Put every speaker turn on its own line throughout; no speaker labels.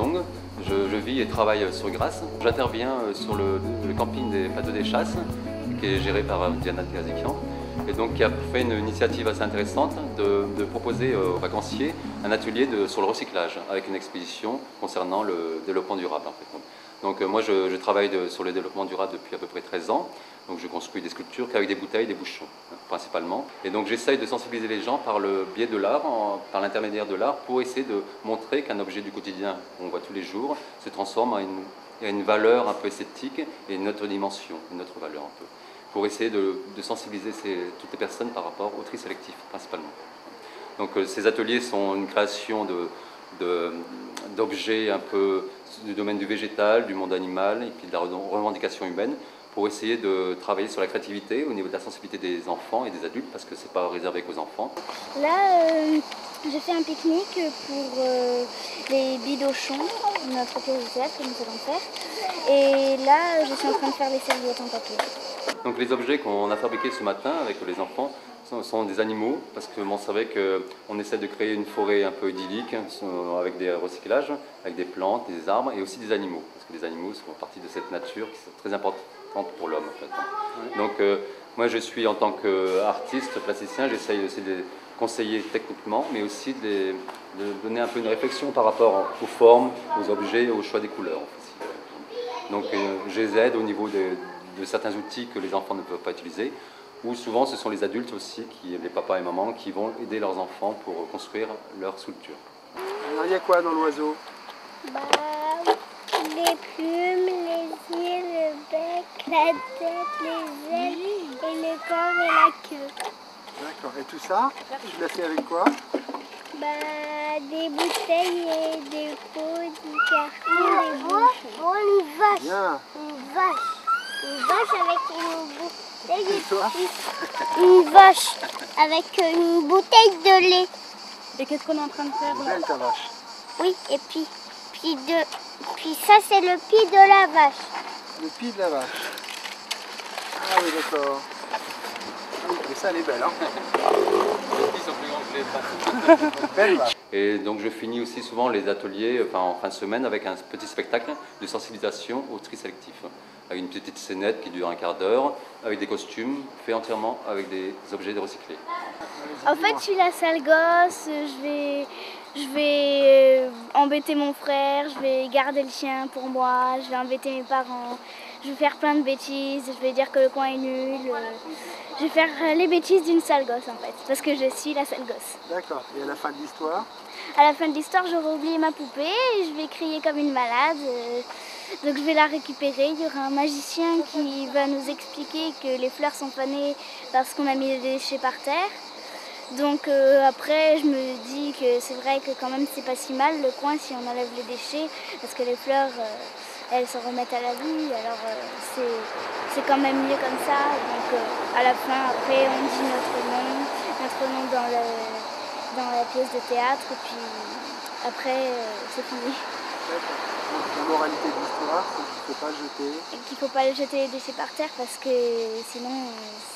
Young. Je vis et travaille sur Grasse. J'interviens sur le camping des plateaux des Chasses, qui est géré par Diana Terazikian, et donc qui a fait une initiative assez intéressante de proposer aux vacanciers un atelier sur le recyclage, avec une exposition concernant le développement durable. En fait. Donc moi je travaille sur le développement durable depuis à peu près 13 ans. Donc je construis des sculptures qu'avec des bouteilles, des bouchons principalement. Et donc j'essaye de sensibiliser les gens par le biais de l'art, par l'intermédiaire de l'art, pour essayer de montrer qu'un objet du quotidien qu'on voit tous les jours se transforme en une valeur un peu esthétique et une autre dimension, une autre valeur un peu. Pour essayer de sensibiliser toutes les personnes par rapport au tri sélectif principalement. Donc ces ateliers sont une création d'objets un peu du domaine du végétal, du monde animal et puis de la revendication humaine, pour essayer de travailler sur la créativité au niveau de la sensibilité des enfants et des adultes, parce que ce n'est pas réservé qu'aux enfants.
Là, j'ai fait un pique-nique pour les bidochons, notre pièce de théâtre que nous allons faire. Et là, je suis en train de faire les serviettes en papier.
Donc les objets qu'on a fabriqués ce matin avec les enfants sont des animaux, parce que bon, c'est vrai qu'on essaie de créer une forêt un peu idyllique, avec des recyclages, avec des plantes, des arbres et aussi des animaux, parce que les animaux font partie de cette nature qui est très importante pour l'homme en fait. Oui. Donc moi je suis en tant qu'artiste plasticien, j'essaye aussi de les conseiller techniquement, mais aussi de donner un peu une réflexion par rapport aux formes, aux objets, au choix des couleurs. Aussi. Donc je les aide au niveau de certains outils que les enfants ne peuvent pas utiliser, ou souvent ce sont les adultes aussi, les papas et mamans, qui vont aider leurs enfants pour construire leur sculpture.
Alors il y a quoi dans l'oiseau?
Les plumes, les yeux, le bec, la tête, les ailes et le corps et la queue.
D'accord. Et tout ça, tu l'as fait avec quoi?
Des bouteilles et des pots, du carton, des bouchons. Une vache.
Bien.
Une vache. Une vache avec une bouteille.
Et toi?
Une vache avec une bouteille de lait. Et qu'est-ce qu'on est en train de faire là?
Belle ta vache.
Oui, et puis ça c'est le pied de la vache.
Le pied de la vache. Ah oui, d'accord. Oui, mais ça elle est belle, hein?
Les petits sont plus grands que les
Belle vache.
Et donc je finis aussi souvent les ateliers en fin de semaine avec un petit spectacle de sensibilisation au tri sélectif. Avec une petite scénette qui dure un quart d'heure, avec des costumes faits entièrement avec des objets recyclés.
En fait, je suis la sale gosse, je vais embêter mon frère, je vais garder le chien pour moi, je vais embêter mes parents, je vais faire plein de bêtises, je vais dire que le coin est nul. Je vais faire les bêtises d'une sale gosse en fait, parce que je suis la sale gosse.
D'accord. Et à la fin de l'histoire?
À la fin de l'histoire, j'aurai oublié ma poupée et je vais crier comme une malade. Donc je vais la récupérer. Il y aura un magicien qui va nous expliquer que les fleurs sont fanées parce qu'on a mis des déchets par terre. Donc après, je me dis que c'est vrai que quand même c'est pas si mal le coin si on enlève les déchets, parce que les fleurs, elles se remettent à la vie. Alors c'est quand même mieux comme ça. Donc à la fin, après, on dit notre nom dans la pièce de théâtre, et puis après, c'est fini.
La moralité de l'histoire, c'est qu'il ne faut pas jeter.
Qu'il ne faut pas jeter les déchets par terre parce que sinon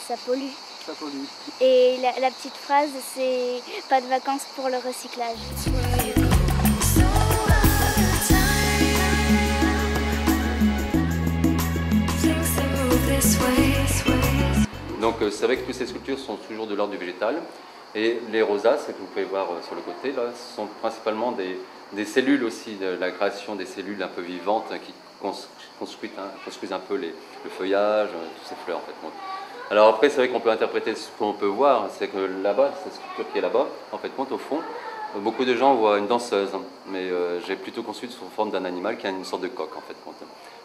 ça pollue.
Ça pollue.
Et la petite phrase, c'est pas de vacances pour le recyclage.
Donc c'est vrai que toutes ces sculptures sont toujours de l'ordre du végétal. Et les rosaces que vous pouvez voir sur le côté, là, sont principalement des cellules aussi, de la création des cellules un peu vivantes qui construisent un peu le feuillage, toutes ces fleurs en fait. Alors après, c'est vrai qu'on peut interpréter ce qu'on peut voir, c'est que là-bas, cette sculpture qui est là-bas, en fait, au fond, beaucoup de gens voient une danseuse, mais j'ai plutôt conçu sous forme d'un animal qui a une sorte de coq en fait.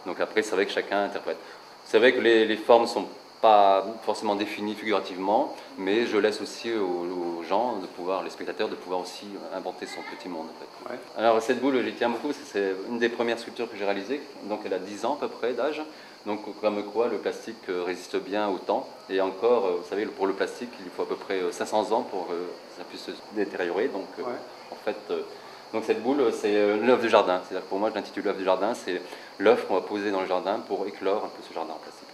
Donc après, c'est vrai que chacun interprète. C'est vrai que les formes sont pas forcément définies figurativement, mais je laisse aussi aux gens, les spectateurs, de pouvoir aussi inventer son petit monde. En fait. Ouais. Alors cette boule, j'y tiens beaucoup parce que c'est une des premières sculptures que j'ai réalisées, donc elle a 10 ans à peu près d'âge. Donc comme quoi le plastique résiste bien au temps. Et encore, vous savez, pour le plastique, il faut à peu près 500 ans pour que ça puisse se détériorer. Donc ouais. En fait, donc cette boule, c'est l'œuf de jardin. C'est-à-dire que pour moi, je l'intitule l'œuf de jardin. C'est l'œuf qu'on va poser dans le jardin pour éclore un peu ce jardin en plastique.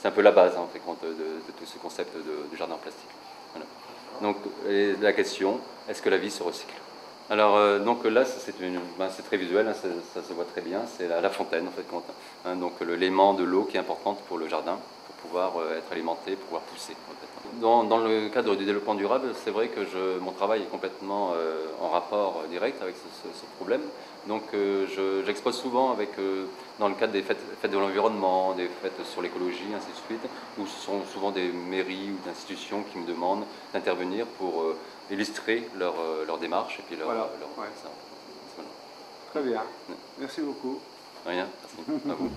C'est un peu la base en fait, de tout ce concept de jardin en plastique. Voilà. Donc la question, est-ce que la vie se recycle? Alors donc là c'est très visuel, hein, ça se voit très bien, c'est la fontaine en fait, hein, donc l'aimant de l'eau qui est importante pour le jardin, pour pouvoir être alimenté, pour pouvoir pousser en fait. Dans le cadre du développement durable, c'est vrai que mon travail est complètement en rapport direct avec ce problème. Donc j'expose souvent dans le cadre des fêtes de l'environnement, des fêtes sur l'écologie, ainsi de suite, où ce sont souvent des mairies ou d'institutions qui me demandent d'intervenir pour illustrer leur démarche et puis
Voilà, ouais.
ça.
Très bien. Merci beaucoup.
Rien, merci à vous.